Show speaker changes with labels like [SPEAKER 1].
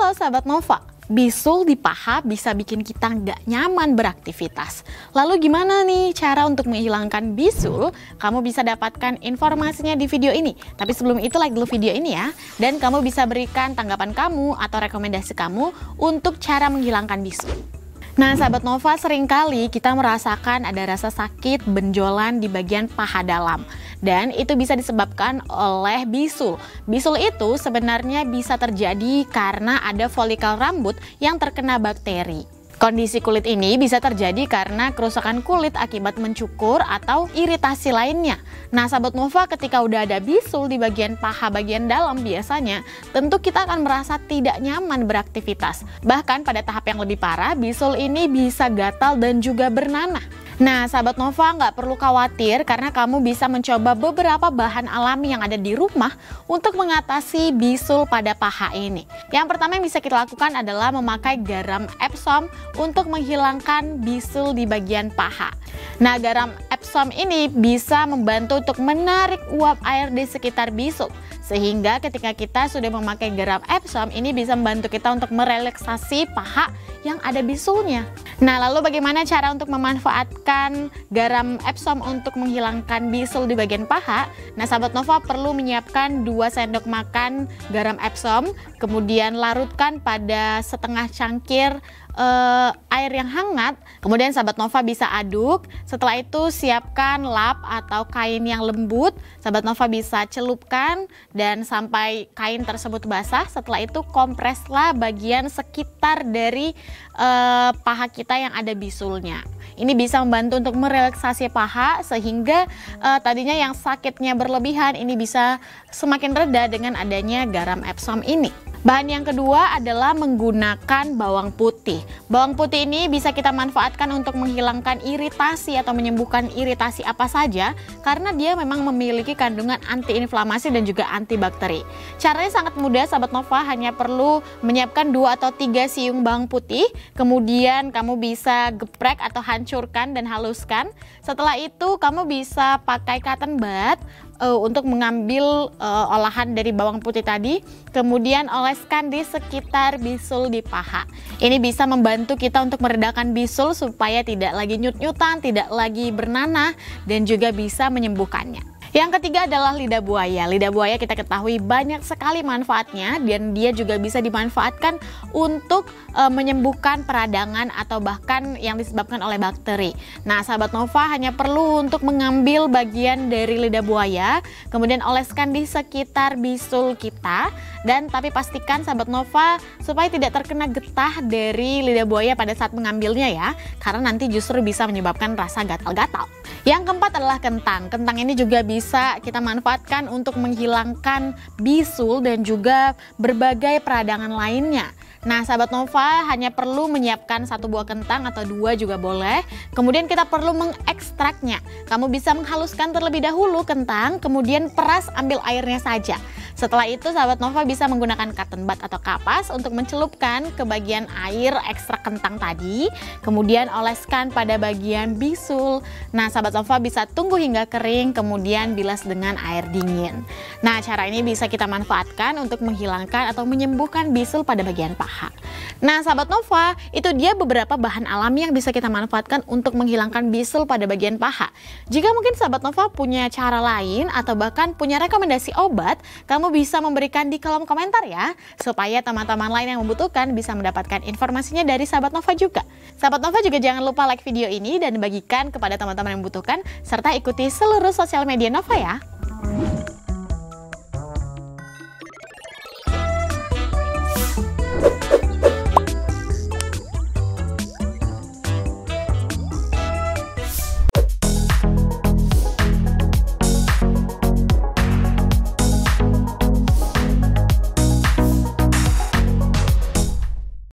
[SPEAKER 1] Halo sahabat Nova, bisul di paha bisa bikin kita nggak nyaman beraktivitas. Lalu gimana nih cara untuk menghilangkan bisul? Kamu bisa dapatkan informasinya di video ini. Tapi sebelum itu like dulu video ini ya. Dan kamu bisa berikan tanggapan kamu atau rekomendasi kamu untuk cara menghilangkan bisul. Nah sahabat Nova, seringkali kita merasakan ada rasa sakit benjolan di bagian paha dalam. Dan itu bisa disebabkan oleh bisul. Bisul itu sebenarnya bisa terjadi karena ada folikel rambut yang terkena bakteri. Kondisi kulit ini bisa terjadi karena kerusakan kulit akibat mencukur atau iritasi lainnya. Nah sahabat Nova, ketika udah ada bisul di bagian paha bagian dalam biasanya, tentu kita akan merasa tidak nyaman beraktivitas. Bahkan pada tahap yang lebih parah, bisul ini bisa gatal dan juga bernanah. Nah sahabat Nova, nggak perlu khawatir karena kamu bisa mencoba beberapa bahan alami yang ada di rumah untuk mengatasi bisul pada paha ini. Yang pertama yang bisa kita lakukan adalah memakai garam Epsom untuk menghilangkan bisul di bagian paha. Nah garam Epsom ini bisa membantu untuk menarik uap air di sekitar bisul. Sehingga ketika kita sudah memakai garam Epsom ini bisa membantu kita untuk merelaksasi paha yang ada bisulnya. Nah lalu bagaimana cara untuk memanfaatkan garam Epsom untuk menghilangkan bisul di bagian paha? Nah sahabat Nova perlu menyiapkan 2 sendok makan garam Epsom, kemudian larutkan pada setengah cangkir air yang hangat, kemudian sahabat Nova bisa aduk. Setelah itu siapkan lap atau kain yang lembut, sahabat Nova bisa celupkan dan sampai kain tersebut basah. Setelah itu kompreslah bagian sekitar dari paha kita yang ada bisulnya. Ini bisa membantu untuk merelaksasi paha sehingga tadinya yang sakitnya berlebihan ini bisa semakin reda dengan adanya garam Epsom ini. Bahan yang kedua adalah menggunakan bawang putih. Bawang putih ini bisa kita manfaatkan untuk menghilangkan iritasi atau menyembuhkan iritasi apa saja karena dia memang memiliki kandungan antiinflamasi dan juga antibakteri. Caranya sangat mudah sahabat Nova, hanya perlu menyiapkan 2 atau 3 siung bawang putih, kemudian kamu bisa geprek atau hancurkan dan haluskan. Setelah itu kamu bisa pakai cotton bud untuk mengambil olahan dari bawang putih tadi, kemudian oleskan di sekitar bisul di paha. Ini bisa membantu kita untuk meredakan bisul supaya tidak lagi nyut-nyutan, tidak lagi bernanah, dan juga bisa menyembuhkannya. Yang ketiga adalah lidah buaya. Lidah buaya kita ketahui banyak sekali manfaatnya dan dia juga bisa dimanfaatkan untuk menyembuhkan peradangan atau bahkan yang disebabkan oleh bakteri. Nah sahabat Nova hanya perlu untuk mengambil bagian dari lidah buaya, kemudian oleskan di sekitar bisul kita, dan tapi pastikan sahabat Nova supaya tidak terkena getah dari lidah buaya pada saat mengambilnya ya, karena nanti justru bisa menyebabkan rasa gatal-gatal. Yang keempat adalah kentang. Kentang ini juga bisa kita manfaatkan untuk menghilangkan bisul dan juga berbagai peradangan lainnya. Nah sahabat Nova hanya perlu menyiapkan 1 buah kentang atau 2 juga boleh. Kemudian kita perlu mengekstraknya. Kamu bisa menghaluskan terlebih dahulu kentang, kemudian peras, ambil airnya saja. Setelah itu sahabat Nova bisa menggunakan cotton bud atau kapas untuk mencelupkan ke bagian air ekstrak kentang tadi, kemudian oleskan pada bagian bisul. Nah sahabat Nova bisa tunggu hingga kering, kemudian bilas dengan air dingin. Nah cara ini bisa kita manfaatkan untuk menghilangkan atau menyembuhkan bisul pada bagian paha. Nah sahabat Nova, itu dia beberapa bahan alami yang bisa kita manfaatkan untuk menghilangkan bisul pada bagian paha. Jika mungkin sahabat Nova punya cara lain atau bahkan punya rekomendasi obat, kamu bisa memberikan di kolom komentar ya, supaya teman-teman lain yang membutuhkan bisa mendapatkan informasinya dari sahabat Nova juga. Sahabat Nova juga jangan lupa like video ini dan bagikan kepada teman-teman yang membutuhkan, serta ikuti seluruh sosial media Nova ya.